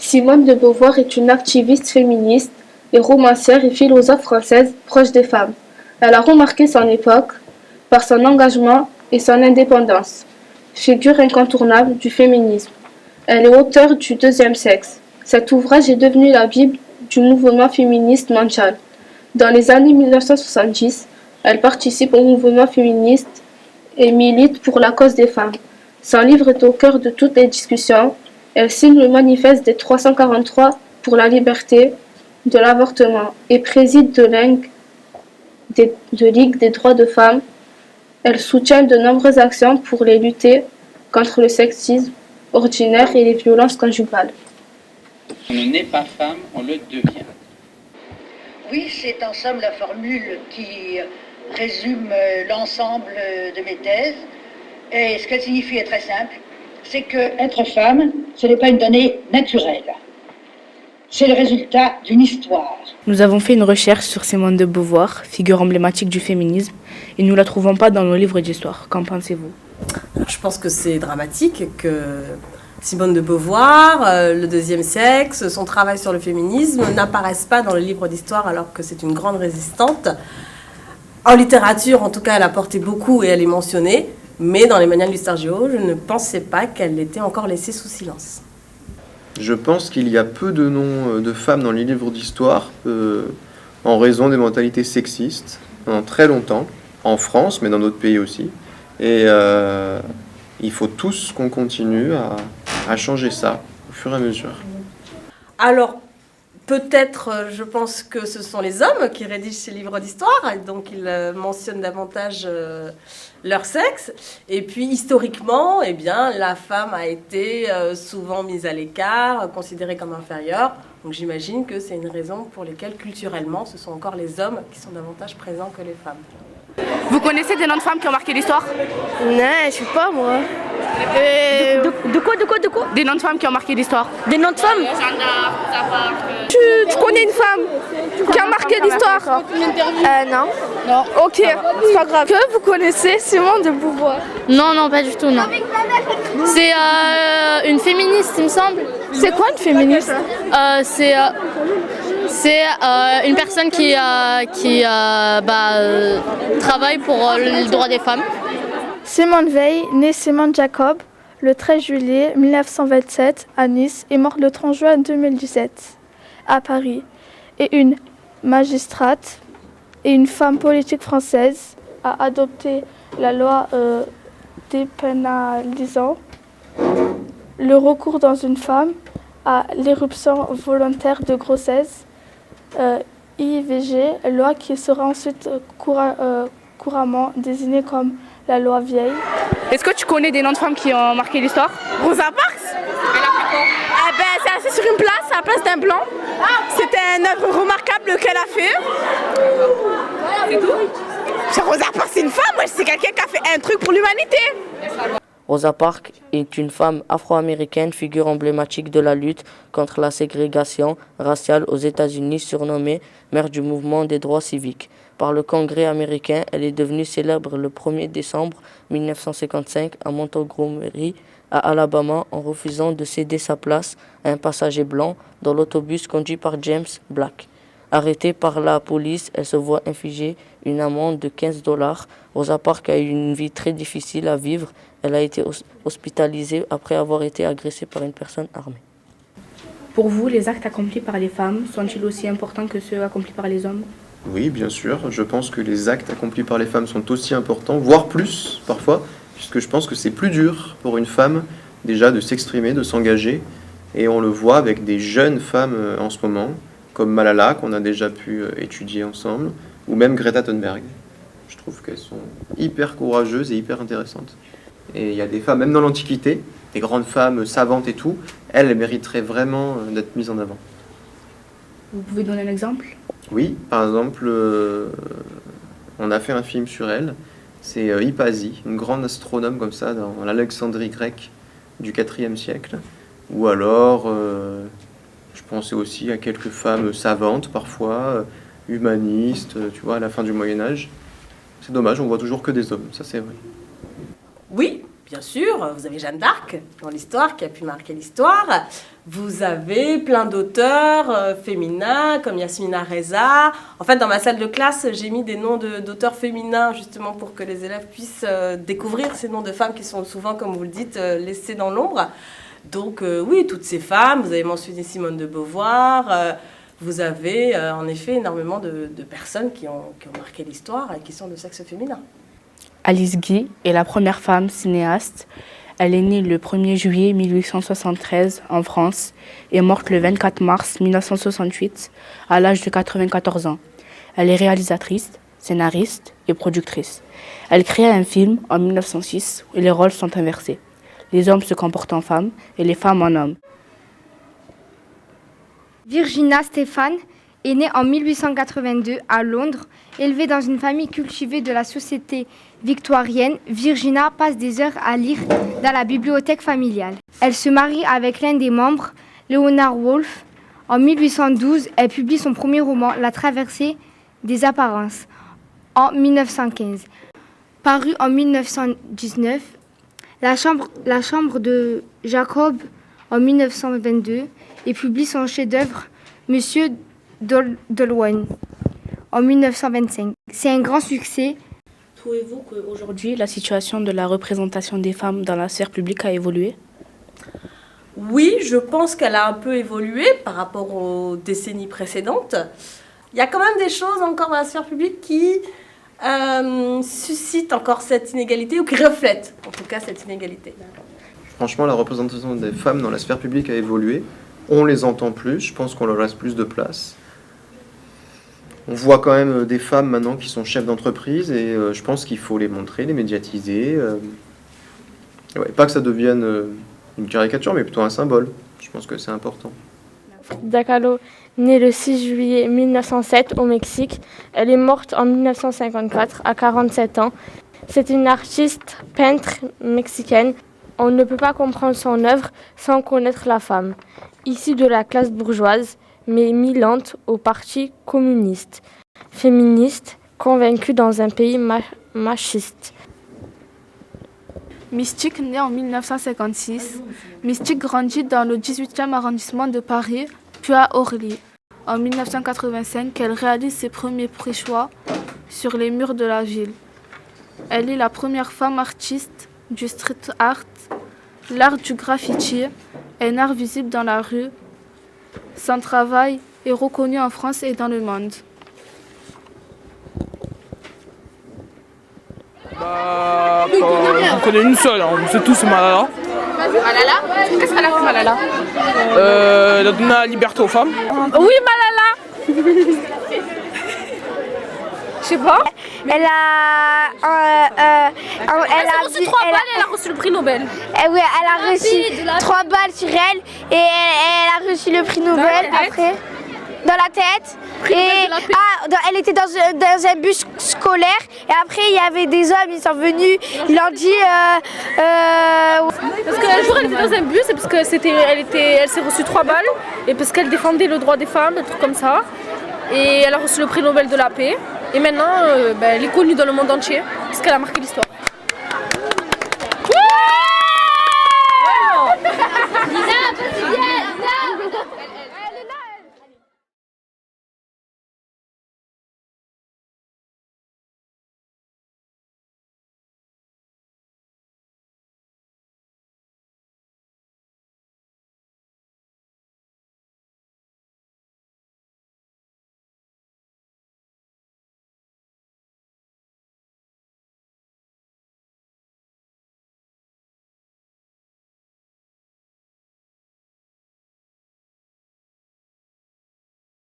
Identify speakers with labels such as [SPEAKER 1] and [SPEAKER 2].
[SPEAKER 1] Simone de Beauvoir est une activiste féministe et romancière et philosophe française proche des femmes. Elle a remarqué son époque par son engagement et son indépendance, figure incontournable du féminisme. Elle est auteure du Deuxième sexe. Cet ouvrage est devenu la Bible du mouvement féministe mondial. Dans les années 1970, elle participe au mouvement féministe et milite pour la cause des femmes. Son livre est au cœur de toutes les discussions. Elle signe le manifeste des 343 pour la liberté de l'avortement et préside de Ligue des droits de femmes. Elle soutient de nombreuses actions pour les lutter contre le sexisme ordinaire et les violences conjugales.
[SPEAKER 2] On ne naît pas femme, on le devient.
[SPEAKER 3] Oui, c'est en somme la formule qui résume l'ensemble de mes thèses. Et ce qu'elle signifie est très simple, c'est que être femme, ce n'est pas une donnée naturelle. C'est le résultat d'une histoire.
[SPEAKER 4] Nous avons fait une recherche sur Simone de Beauvoir, figure emblématique du féminisme, et nous ne la trouvons pas dans nos livres d'histoire. Qu'en pensez-vous ?
[SPEAKER 5] Alors, je pense que c'est dramatique que Simone de Beauvoir, le Deuxième sexe, son travail sur le féminisme n'apparaissent pas dans le livre d'histoire alors que c'est une grande résistante. En littérature, en tout cas, elle a porté beaucoup et elle est mentionnée, mais dans les manuels d'histoire géo, je ne pensais pas qu'elle était encore laissée sous silence.
[SPEAKER 6] Je pense qu'il y a peu de noms de femmes dans les livres d'histoire en raison des mentalités sexistes pendant très longtemps, en France, mais dans d'autres pays aussi. Et il faut tous qu'on continue à changer ça au fur et à mesure.
[SPEAKER 5] Alors, peut-être, je pense que ce sont les hommes qui rédigent ces livres d'histoire, et donc ils mentionnent davantage leur sexe. Et puis, historiquement, eh bien, la femme a été souvent mise à l'écart, considérée comme inférieure. Donc j'imagine que c'est une raison pour laquelle, culturellement, ce sont encore les hommes qui sont davantage présents que les femmes.
[SPEAKER 4] Vous connaissez des noms de femmes qui ont marqué l'histoire ?
[SPEAKER 7] Non, je sais pas moi. De quoi
[SPEAKER 4] Des noms de femmes qui ont marqué l'histoire.
[SPEAKER 7] Des noms de femmes?
[SPEAKER 4] Tu connais une femme qui a marqué l'histoire ?
[SPEAKER 7] Non.
[SPEAKER 4] Non. Ok, c'est pas grave.
[SPEAKER 7] Que vous connaissez Simone de Beauvoir?
[SPEAKER 8] Non, pas du tout, non. C'est une féministe, il me semble.
[SPEAKER 7] C'est quoi une féministe?
[SPEAKER 8] C'est une personne qui travaille pour le droit des femmes.
[SPEAKER 7] Simone Veil, née Simone Jacob, le 13 juillet 1927 à Nice et morte le 30 juin 2017 à Paris, est une magistrate et une femme politique française, a adopté la loi dépénalisant le recours dans une femme à l'éruption volontaire de grossesse, IVG, loi qui sera ensuite couramment désignée comme la loi vieille.
[SPEAKER 4] Est-ce que tu connais des noms de femmes qui ont marqué l'histoire ?
[SPEAKER 9] Rosa Parks. Elle a fait quoi? C'est assis sur une place, à la place d'un blanc. C'était une œuvre remarquable qu'elle a fait. C'est tout? Rosa Parks, c'est une femme, c'est quelqu'un qui a fait un truc pour l'humanité.
[SPEAKER 10] Rosa Parks est une femme afro-américaine, figure emblématique de la lutte contre la ségrégation raciale aux États-Unis, surnommée mère du mouvement des droits civiques. Par le Congrès américain, elle est devenue célèbre le 1er décembre 1955 à Montgomery, à Alabama, en refusant de céder sa place à un passager blanc dans l'autobus conduit par James Black. Arrêtée par la police, elle se voit infliger une amende de $15. Rosa Parks a eu une vie très difficile à vivre. Elle a été hospitalisée après avoir été agressée par une personne armée.
[SPEAKER 4] Pour vous, les actes accomplis par les femmes sont-ils aussi importants que ceux accomplis par les hommes ?
[SPEAKER 6] Oui, bien sûr. Je pense que les actes accomplis par les femmes sont aussi importants, voire plus parfois, puisque je pense que c'est plus dur pour une femme déjà de s'exprimer, de s'engager. Et on le voit avec des jeunes femmes en ce moment, comme Malala, qu'on a déjà pu étudier ensemble, ou même Greta Thunberg. Je trouve qu'elles sont hyper courageuses et hyper intéressantes. Et il y a des femmes, même dans l'Antiquité, des grandes femmes savantes et tout, elles mériteraient vraiment d'être mises en avant.
[SPEAKER 4] Vous pouvez donner un exemple ?
[SPEAKER 6] Oui, par exemple, on a fait un film sur elle, c'est Hypasie, une grande astronome comme ça dans l'Alexandrie grecque du IVe siècle. Ou alors, je pensais aussi à quelques femmes savantes parfois, humanistes, tu vois, à la fin du Moyen-Âge. C'est dommage, on voit toujours que des hommes, ça c'est vrai.
[SPEAKER 5] Oui, bien sûr, vous avez Jeanne d'Arc dans l'histoire qui a pu marquer l'histoire. Vous avez plein d'auteurs féminins comme Yasmina Reza. En fait, dans ma salle de classe, j'ai mis des noms d'auteurs féminins justement pour que les élèves puissent découvrir ces noms de femmes qui sont souvent, comme vous le dites, laissées dans l'ombre. Donc oui, toutes ces femmes, vous avez mentionné Simone de Beauvoir, vous avez en effet énormément de personnes qui ont marqué l'histoire et qui sont de sexe féminin.
[SPEAKER 4] Alice Guy est la première femme cinéaste. Elle est née le 1er juillet 1873 en France et est morte le 24 mars 1968 à l'âge de 94 ans. Elle est réalisatrice, scénariste et productrice. Elle créa un film en 1906 où les rôles sont inversés. Les hommes se comportent en femmes et les femmes en hommes.
[SPEAKER 11] Virginia Stephens est née en 1882 à Londres. Élevée dans une famille cultivée de la société victorienne, Virginia passe des heures à lire dans la bibliothèque familiale. Elle se marie avec l'un des membres, Leonard Woolf. En 1812, elle publie son premier roman, La traversée des apparences, en 1915. Paru en 1919, La chambre de Jacob en 1922 et publie son chef-d'œuvre Monsieur Dolwen en 1925. C'est un grand succès.
[SPEAKER 4] Trouvez-vous qu'aujourd'hui, la situation de la représentation des femmes dans la sphère publique a évolué ?
[SPEAKER 5] Oui, je pense qu'elle a un peu évolué par rapport aux décennies précédentes. Il y a quand même des choses encore dans la sphère publique qui suscitent encore cette inégalité ou qui reflètent en tout cas cette inégalité.
[SPEAKER 6] Franchement, la représentation des femmes dans la sphère publique a évolué. On les entend plus, je pense qu'on leur laisse plus de place. On voit quand même des femmes maintenant qui sont chefs d'entreprise et je pense qu'il faut les montrer, les médiatiser. Ouais, pas que ça devienne une caricature, mais plutôt un symbole. Je pense que c'est important.
[SPEAKER 12] Frida Kahlo, née le 6 juillet 1907 au Mexique. Elle est morte en 1954 à 47 ans. C'est une artiste peintre mexicaine. On ne peut pas comprendre son œuvre sans connaître la femme. Issue de la classe bourgeoise, mais militante au parti communiste. Féministe, convaincue dans un pays machiste.
[SPEAKER 7] Mystique née en 1956. Mystique grandit dans le 18e arrondissement de Paris, puis à Orly. En 1985, elle réalise ses premiers pré-choix sur les murs de la ville. Elle est la première femme artiste du street art. L'art du graffiti est un art visible dans la rue. Son travail est reconnu en France et dans le monde.
[SPEAKER 13] On connaît une seule, on sait tous, c'est Malala.
[SPEAKER 9] Malala? Qu'est-ce qu'elle a fait, Malala?
[SPEAKER 13] Elle a donné la liberté aux femmes.
[SPEAKER 9] Oui, Malala! Je sais pas.
[SPEAKER 11] Elle a
[SPEAKER 9] reçu 3 balles et elle a reçu le prix Nobel.
[SPEAKER 11] Oui, elle a reçu 3 balles sur elle et elle a reçu le prix Nobel après. Dans la tête. Elle était dans un bus scolaire et après il y avait des hommes, ils sont venus, ils l'ont dit.
[SPEAKER 8] Parce qu'un jour elle était dans un bus et parce que elle s'est reçue 3 balles et parce qu'elle défendait le droit des femmes, des trucs comme ça. Et elle a reçu le prix Nobel de la paix. Et maintenant, elle est connue dans le monde entier parce qu'elle a marqué l'histoire.